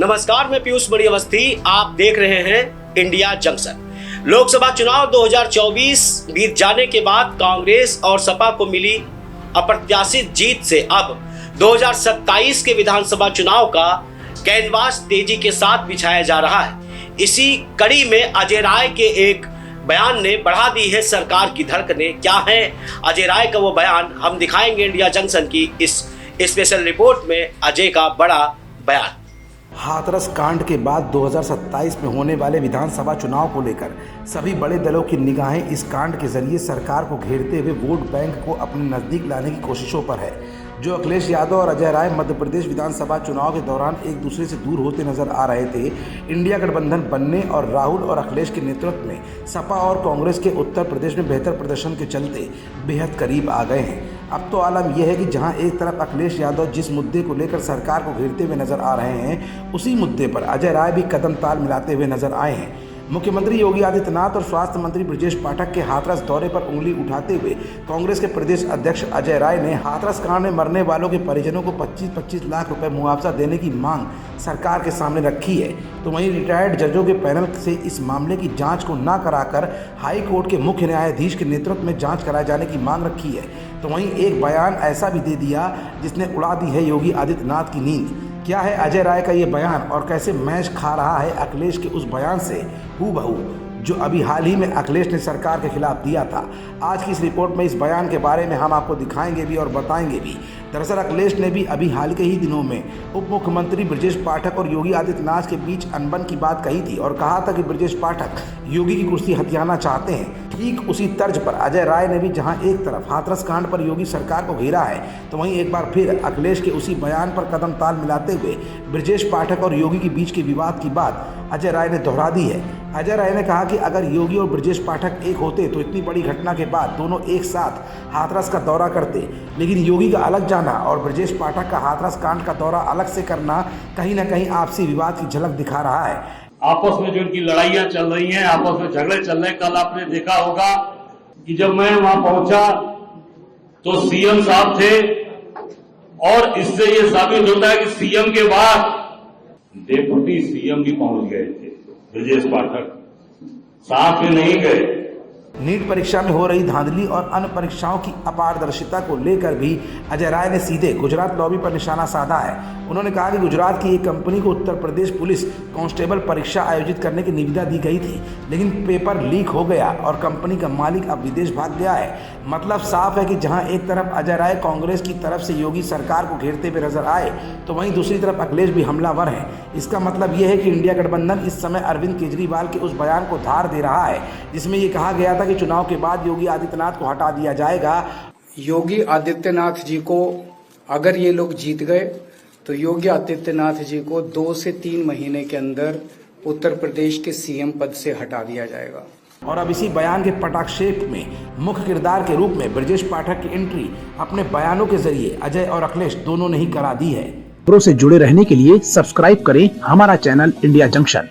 नमस्कार, मैं पीयूष बड़ी अवस्थी। आप देख रहे हैं इंडिया जंक्शन। लोकसभा चुनाव 2024 बीत जाने के बाद कांग्रेस और सपा को मिली अप्रत्याशित जीत से अब 2027 के विधानसभा चुनाव का कैनवास तेजी के साथ बिछाया जा रहा है। इसी कड़ी में अजय राय के एक बयान ने बढ़ा दी है सरकार की धड़कनें। क्या है अजय राय का वो बयान, हम दिखाएंगे इंडिया जंक्शन की इस स्पेशल रिपोर्ट में अजय का बड़ा बयान। हाथरस कांड के बाद 2027 में होने वाले विधानसभा चुनाव को लेकर सभी बड़े दलों की निगाहें इस कांड के जरिए सरकार को घेरते हुए वोट बैंक को अपने नज़दीक लाने की कोशिशों पर है। जो अखिलेश यादव और अजय राय मध्य प्रदेश विधानसभा चुनाव के दौरान एक दूसरे से दूर होते नजर आ रहे थे, इंडिया गठबंधन बनने और राहुल और अखिलेश के नेतृत्व में सपा और कांग्रेस के उत्तर प्रदेश में बेहतर प्रदर्शन के चलते बेहद करीब आ गए हैं। अब तो आलम यह है कि जहां एक तरफ अखिलेश यादव जिस मुद्दे को लेकर सरकार को घेरते हुए नजर आ रहे हैं, उसी मुद्दे पर अजय राय भी कदम ताल मिलाते हुए नजर आए हैं। मुख्यमंत्री योगी आदित्यनाथ और स्वास्थ्य मंत्री ब्रजेश पाठक के हाथरस दौरे पर उंगली उठाते हुए कांग्रेस के प्रदेश अध्यक्ष अजय राय ने हाथरस कांड में मरने वालों के परिजनों को 25-25 लाख रुपए मुआवजा देने की मांग सरकार के सामने रखी है। तो वहीं रिटायर्ड जजों के पैनल से इस मामले की जांच को न कराकर हाई कोर्ट के मुख्य न्यायाधीश के नेतृत्व में जांच कराए जाने की मांग रखी है। तो वहीं एक बयान ऐसा भी दे दिया जिसने उड़ा दी है योगी आदित्यनाथ की नींद। क्या है अजय राय का ये बयान और कैसे मैच खा रहा है अखिलेश के उस बयान से हूबहू जो अभी हाल ही में अखिलेश ने सरकार के खिलाफ दिया था। आज की इस रिपोर्ट में इस बयान के बारे में हम आपको दिखाएंगे भी और बताएंगे भी। दरअसल अखिलेश ने भी अभी हाल के ही दिनों में उप मुख्यमंत्री ब्रजेश पाठक और योगी आदित्यनाथ के बीच अनबन की बात कही थी और कहा था कि ब्रजेश पाठक योगी की कुर्सी हथियाना चाहते हैं। ठीक उसी तर्ज पर अजय राय ने भी जहां एक तरफ हाथरस कांड पर योगी सरकार को घेरा है, तो वहीं एक बार फिर अखिलेश के उसी बयान पर कदम ताल मिलाते हुए ब्रजेश पाठक और योगी के बीच के विवाद की बात अजय राय ने दोहरा दी है। अजय राय ने कहा कि अगर योगी और ब्रजेश पाठक एक होते तो इतनी बड़ी घटना के बाद दोनों एक साथ हाथरस का दौरा करते, लेकिन योगी का अलग जाना और ब्रजेश पाठक का हाथरस कांड का दौरा अलग से करना कहीं ना कहीं आपसी विवाद की झलक दिखा रहा है। आपस में जो इनकी लड़ाइयां चल रही हैं, आपस में झगड़े चल रहे हैं। कल आपने देखा होगा कि जब मैं वहां पहुंचा तो सीएम साहब थे और इससे ये साबित होता है कि सीएम के बाद डेप्यूटी सीएम भी पहुंच गए थे। ब्रजेश पाठक साथ में नहीं गए। नीट परीक्षा में हो रही धांधली और अन्य परीक्षाओं की अपारदर्शिता को लेकर भी अजय राय ने सीधे गुजरात लॉबी पर निशाना साधा है। उन्होंने कहा कि गुजरात की एक कंपनी को उत्तर प्रदेश पुलिस कांस्टेबल परीक्षा आयोजित करने की निविदा दी गई थी, लेकिन पेपर लीक हो गया और कंपनी का मालिक अब विदेश भाग गया है। मतलब साफ है कि जहां एक तरफ अजय राय कांग्रेस की तरफ से योगी सरकार को घेरते हुए नजर आए, तो वहीं दूसरी तरफ अखिलेश भी हमलावर है। इसका मतलब यह है कि इंडिया गठबंधन इस समय अरविंद केजरीवाल के उस बयान को धार दे रहा है जिसमें यह कहा गया था कि चुनाव के बाद योगी आदित्यनाथ को हटा दिया जाएगा। योगी आदित्यनाथ जी को अगर ये लोग जीत गए तो योगी आदित्यनाथ जी को 2 से 3 महीने के अंदर उत्तर प्रदेश के सीएम पद से हटा दिया जाएगा। और अब इसी बयान के पटाक्षेप में मुख्य किरदार के रूप में ब्रजेश पाठक की एंट्री अपने बयानों के जरिए अजय और अखिलेश दोनों ने ही करा दी है। खबरों से जुड़े रहने के लिए सब्सक्राइब करें हमारा चैनल इंडिया जंक्शन।